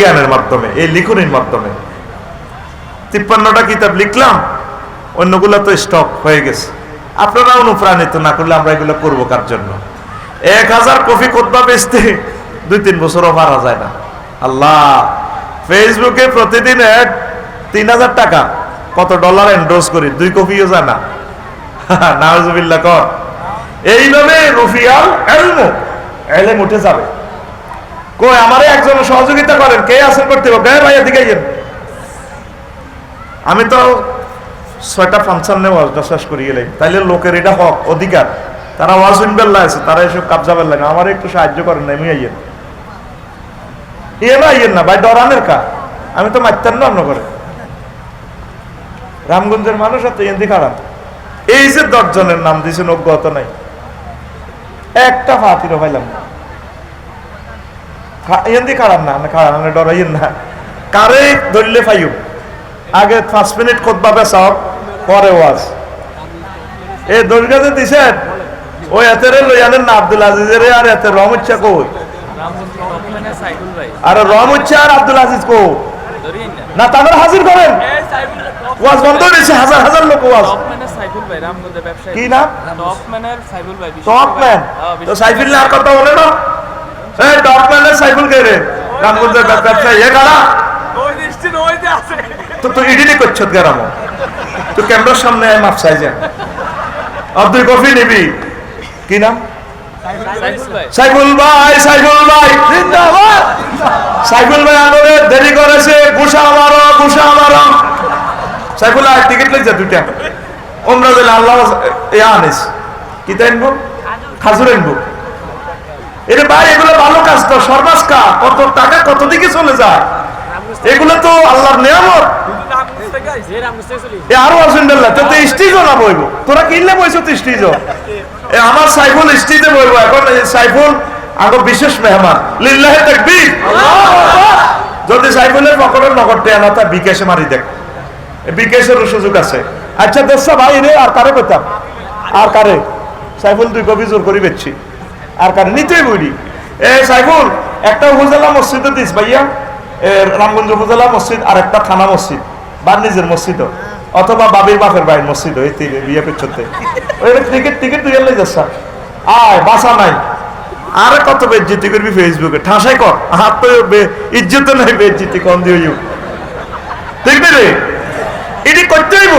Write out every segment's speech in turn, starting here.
বিজ্ঞানের মাধ্যমে, এই লিখনের মাধ্যমে 53টা কিতাব লিখলাম, অন্যগুলো তো স্টপ হয়ে গেছে। আপনারা অনুপ্রাণিত না করলে আমরা এগুলো করবো কার জন্য? 1000 কপি খুতবা বেচতে 2-3 বছরও পারা যায় না। আল্লাহ, ফেসবুকে প্রতিদিন 3000 টাকা, কত ডলার এন্ডোর্স করি, 2 কপিও যায় না। নাউজুবিল্লাহ কর। এইভাবে রুফিয়াল এলম উঠে যাবে। কই আমারে একজন সহযোগিতা করেন, কে আছেন করতে হবে? ভাই এদিকে আইয়েন। আমি তো 6টা 55 ওয়াজটা শেষ করি গেলাম। তাইলে লোকের এটা হক, অধিকার, তারা ওয়াজ শুনবেল্লা আছে, তারা এসব কাবজা বেল্লা না, আমার একটু সাহায্য করেন না, আমি আইয়েন। আইয়েন না ভাই, ডরানের কা, আমি তো মারতেন না অন্য করে। রামগঞ্জের মানুষ এত এন্দি খারাপ। এই যে 10 জনের নাম দিয়েছেন, অজ্ঞতা নাই, একটা ফাতিরও পাইলাম না। এন্দি খারাপ না, খারাপ না, ডরাইয়েন না। কারে ধরলে পাইও, আগে 5 মিনিট খুতবা বেচাও, পরে ওয়াজ। এই দরগাতে দিছেন, ওই এতেরে লইয়ানেন না আব্দুল আজিজের, আর এতে রহমচ্ছা কই, আর রহমচ্ছা আর আব্দুল আজিজ কো না, তাদের হাজির করেন। ওয়াজ বন্ধ হয়েছে, হাজার হাজার লোক ওয়াজ। কি নাম? টপম্যান। তো সাইফুল আর কথা বলে না, এই টপম্যানের সাইফুল কে রে? রামগঞ্জের ব্যবসায়ী এ গাড়া তো তুই ইডিনি করছত গেরাম, তুই ক্যামেরার সামনে মাপ চাইছে। আর 2 কফি নিবি। কি নাম? সাইফুল ভাই, সাইফুল ভাই জিন্দাবাদ। সাইফুল ভাই আমাদের দেরি করেছে, ঘুষা মারো, ঘুষা মারো। সাইফুল ভাই টিকিট লইছে 2টা, ওমরা দিলে আল্লাহ আনিস কি তাই আনবো, খাজুর আনবো। এটা ভাই এগুলো ভালো কাজ তো, সর্বাস কা, কত টাকা কত দিকে চলে যায়, এগুলো তো আল্লাহর নিয়ামত। আরো আসেন তো স্টিজও না বইব, তোরা কিনলে বইছো তো স্টিজও। আমার সাইফুল স্টিজে বইব। এখন সাইফুল আগো বিশেষ মেহমান, লিল্লাহি তাকবীর। যদি সাইফুলের পকেটের নগদটা আনা, তা বিকাশে মারি দেখ, বিকাশের সুযোগ আছে। আচ্ছা দোস্ত ভাই রে, আর কারে পেতাম, আর কারে? সাইফুল 2 কপি জোর করি বেচছি, আর কারে নিতেই বলি। সাইফুল একটা উপজেলা মসজিদে দিস ভাইয়া, রামগঞ্জ উপজেলা মসজিদ, আর একটা থানা মসজিদ, বা নিজের মসজিদ, অথবা বাবির বাপের ভাইয়ের মসজিদ, ওই বিয়ে পেছতে টিকিট তুই এলে যাস, আয় বাসা নাই। আরে কত বেজ্জিতি করবি ফেসবুকে, ঠাসাই কর, হাত তো ইজ্জত নাই, বেজ্জিতি কম দিও, ঠিক না রে? এটি করতে হইব।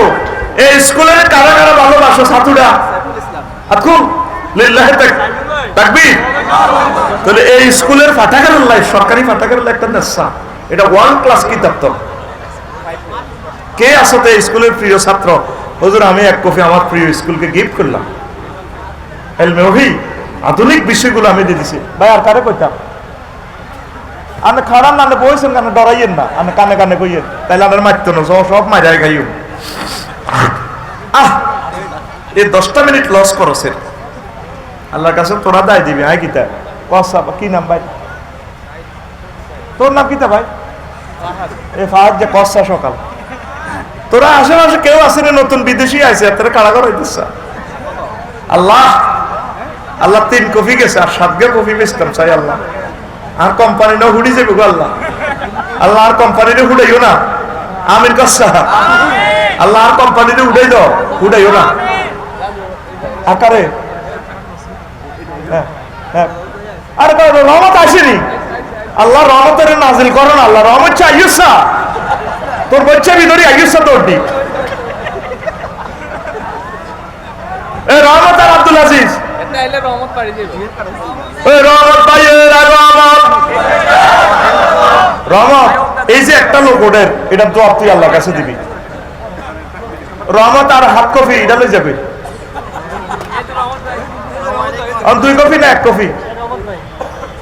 এই স্কুলের কারা কারা ভালোবাসো ছাত্ররা, এখন লিল্লাহি তাকবীর। তাহলে এই স্কুলের ফাটাকার লাই, সরকারি ফাটাকার একটা নেশা, এটা ওয়ার্ল্ড ক্লাস কিতাব। তো কে আসো তো স্কুলের প্রিয় ছাত্র? হুজুর আমি 1 কপি আমার প্রিয় স্কুলকে গিফট করলাম, এলমে ওহি আধুনিক বিষয়গুলো আমি দিয়ে দিছি। ভাই আর কারে কইতাম? আমি খারাপ না বইছেন কেন, ডরাইয়েন না, আমি কানে কানে কইয়েন, তাইলে আমার মারতো না, সব মারাই খাইও। এই 10টা মিনিট লস করছে, আল্লাহর কাছে তোরা দায় দিবি। হ্যাঁ কিতা কসা, কি নাম ভাই তোর? নাম কিতা ভাই? ফাহাদ। যে কসা সকাল, তোরা আশেপাশে কেউ আছে না নতুন বিদেশি আছে, তোরা কারাগার হইতেছ। আল্লাহ আল্লাহ 3 কপি গেছে, আর 7 কপি বেচতাম চাই। আল্লাহ আর কোম্পানি না হুড়ি যাবে গো, আল্লাহ আল্লাহ আর কোম্পানিরে হুড়াইও না। আমির কসা, আল্লাহ আর কোম্পানিরে উঠাই দাও, হুড়াইও না। আকারে আরে রহমত আসেনি, আল্লাহ রহমতের নাজিল করেন। আল্লাহ রহমত চাইসা, তোর বচ্চা ভিতরে আইসা তোরটি রহমত আর আব্দুল আজিজ রহমত রহমত। এই যে একটা লোক ওদের, এটা তো তুই আল্লাহর কাছে দিবি। রহমত আর হাত কফি এটা লই যাবে, 2 কপি না 1 কপি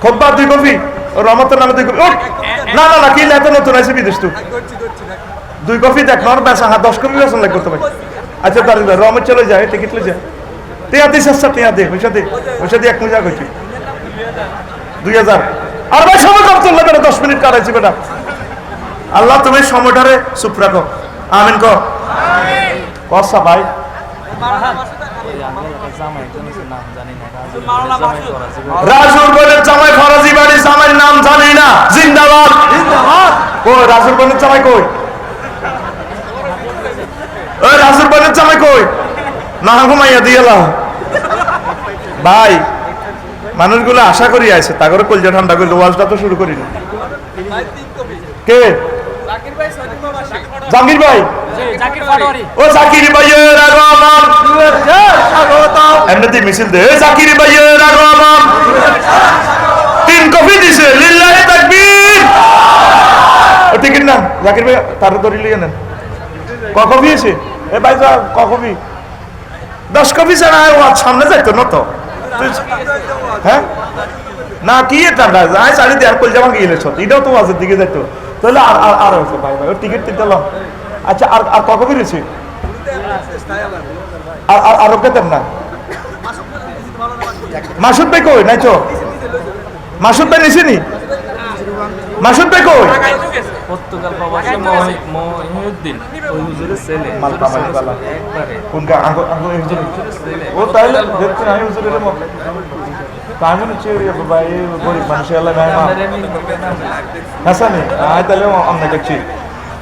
খুতবা, 2 কপি রহমতের নামে 2 কপি। না না না, কি এত নতুন আছে বিদেশ, তো 2 কপি দেখ না, বেচা 10 কপি বেচন লাগবে তোমার। আচ্ছা দাঁড়িয়ে রহমত চলে যায়, টিকিট লই যায়, টিয়া দিস, আচ্ছা টিয়া দে, পয়সা দে, পয়সা দিয়ে 1 মজা করছি 2000। আর ভাই সময় কম চললে বেটা, 10 মিনিট কাটাইছি বেটা। আল্লাহ তুমি সময়টারে চুপ রাখো, আমিন কর। কসা ভাই রাজুর বলে জামাই ফরাজি বাড়ি, জামাইয়ের নাম জানি না, জিন্দাবাদ। কই রাজুর বোনের জামাই কই ওই রাজুর বোনের জামাই কই না ঘুমাইয়া দিয়েলা ভাই মানুষগুলো আশা করি আছে তা করে কলজা ঠান্ডা করে ওয়াজটা তো শুরু করি না কে জাকির ভাই ও জাকির ভাইয়ের আগমন এমনিতে মিছিল দে জাকির ভাইয়ের আগমন 3 কপি দিছে লিল্লাহি তাকবীর ও টিকিট না জাকির ভাই তাড়াতাড়ি লিয়ে নেন ক কপি আছে এ ভাই যা ক কপি 10 কপি ছাড়া ওয়াজ সামনে যাইতো না তো হ্যাঁ না কি এটা আই সারি দেয়ার কল জামা গিয়েলে সত এটাও তো ওয়াজের দিকে যাইতো তাহলে আর আছে ভাই ভাই ও টিকিট দিতে লাম আচ্ছা আর ক কপি রয়েছে আর ওকে দেন না মাসুদ ভাই কই নাই তো মাসুদ ভাই নিছেনি মাসুদ ভাই কই পর্তুগাল প্রবাসী মহিউদ্দিন ওই হুজুরের ছেলে মালকা মালকালা একবারে কোনটা আঙ্গো হুজুর ও তাইলে দেখছেন আমি হুজুরের মত কামন চেরি ভাই গরিব মানুষ আল্লাহ মেহমান হাসানি আয় তাহলে আমরা দেখছি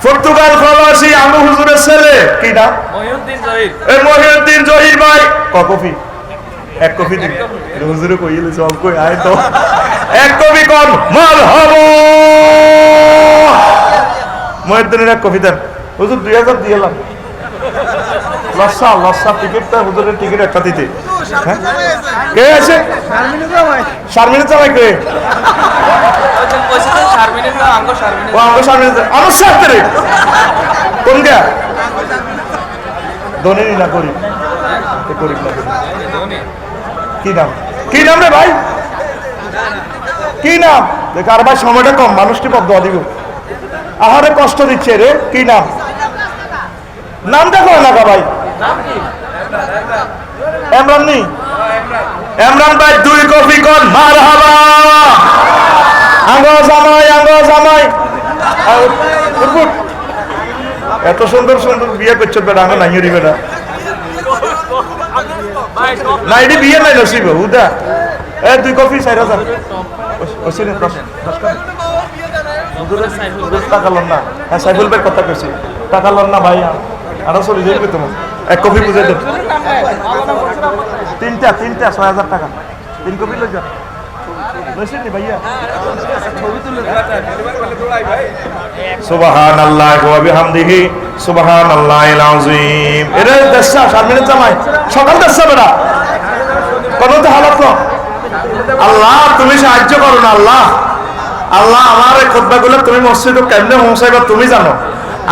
পর্তুগাল প্রবাসী আঙ্গো হুজুরের ছেলে কি নাম মহিউদ্দিন জহির এই মহিউদ্দিন জহির ভাই ক কপি এক কপি দিন হুজুরে কইলে সব কই আয় তো এক কপি কোন মারহাবা মহিউদ্দিনের এক কপি দেন হুজুর 2000 দিলাম লসা টিকিটটা হুজুরের টিকিট একটা দিতে হ্যাঁ কে আছে শারমিনের জামাই কে ও আঙ্গো শারমিনের আমার সাথে রে কোন গা দোনে না করি করি না কি নাম রে ভাই কি নাম দেখ আর ভাই সময়টা কম মানুষটি পদ দিব আহারে কষ্ট দিচ্ছে রে কি নাম নাম দেখো না ভাই এমরান নি এমরান ভাই 2 কপি কোন মারহাবা আঙ্গো জামাই এত সুন্দর সুন্দর বিয়ে করছো বেটা আঙ্গো নাই রিবে না না এটি বিয়ে নাই নসিব উদা 2 কপি 4000 ওসিনে 10 টাকা লন না হ্যাঁ সাইফুল ভাই কথা কইছি টাকা লন না ভাই আরো চলে যাইবে তোমার এক কপি বুঝাই দেন তিনটা 6000 টাকা 3 কপি লই যা নসিনি ভাইয়া সুবহানাল্লাহি ওয়া বিহামদিহি সুবহানাল্লাহিল আযীম এরে দশা শারমিনের জামাই সকাল দশা বেটা কোন তো হালত না আল্লাহ তুমি সাহায্য করো না আল্লাহ আমার এই খুতবাগুলো তুমি মসজিদে কেমনে পৌঁছাইবা তুমি জানো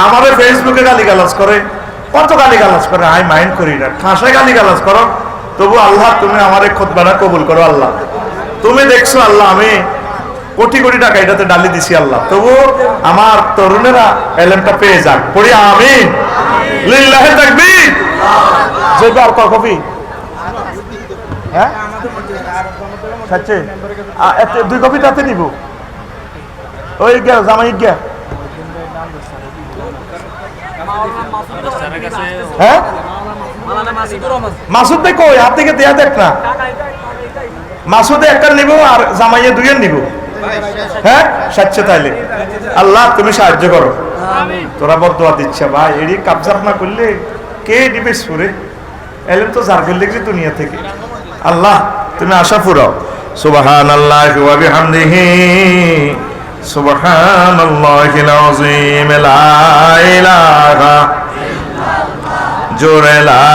আমারে ফেসবুকে গালিগালাজ করে কত গালিগালাজ করে আই মাইন্ড করি না ঠাসায় গালিগালাজ করো তবু আল্লাহ তুমি আমার এই খুতবাটা কবুল করো আল্লাহ তুমি দেখছো আল্লাহ আমি কোটি কোটি টাকা এটাতে ডালি দিছি আল্লাহ তবু আমার তরুণেরা এলেমটা পেয়ে যাক পড়ি আমিন লিল্লাহি তাকবীর জয়বা আর কপি হ্যাঁ আচ্ছা এত 2 কপি তাতে নিব ওই গিয়া জামাই গিয়া হ্যাঁ মাসুদ ভাই কই হাত থেকে দেয়া দেখ না মাসুদে একটা নিব আর জামাইয়ে 2 নিব হ্যাঁ সাচ্চে তাইলে আল্লাহ তুমি সাহায্য করো তোরা বদদোয়া দিচ্ছে ভাই এডি কাবজাত না করলে কে দিবে সুরে এলেন তো জার করলে যে দুনিয়া থেকে আল্লাহ তুমি আশা ফুরাও সুবহানাল্লাহি ওয়া বিহামদিহি সুবহানাল্লাহিল আযীম লা ইলাহা জোরে লা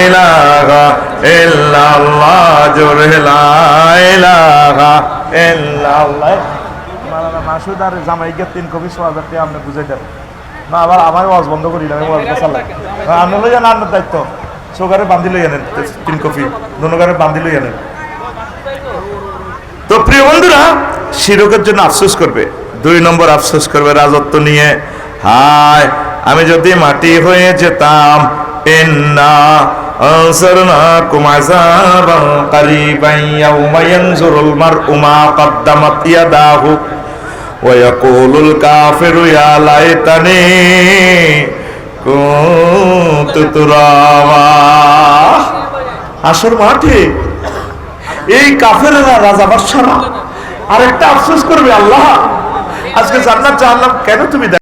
ইলাহা ইল্লাল্লাহ জোরে লা ইলাহা ইল্লাল্লাহ মাওলানা মাসুদ আর জামাইকে 3 কপি 6000 টাকা আপনি বুঝাই দেন না আবার আমার ওয়াজ বন্ধ করি না আমি ওয়াজ বসালাম আপনি লই যান আপনার দায়িত্ব সোগারে বান্ধি লই আনেন 3 কপি দোনোগারে বান্ধি লই আনেন তো প্রিয় বন্ধুরা শিরকের জন্য আফসোস করবে 2 নম্বর আফসোস করবে রাজত্ব নিয়ে হায় আমি যদি মাটি হয়ে যেতাম ইন্না আনসারনাকুম আযাবান কারীবান ইয়াওমা ইয়ানজুরুল মার'উ মা কদ্দামাত ইয়াদাহু ওয়া ইয়াকুলুল কাফিরু ইয়া লাইতানি কুনতু তুরাবা আসর মাঠে এই কাফেররা রাজা বাদশারা আরেকটা আফসোস করবে আল্লাহ আজকে জান্নাত জাহান্নাম কেন তুমি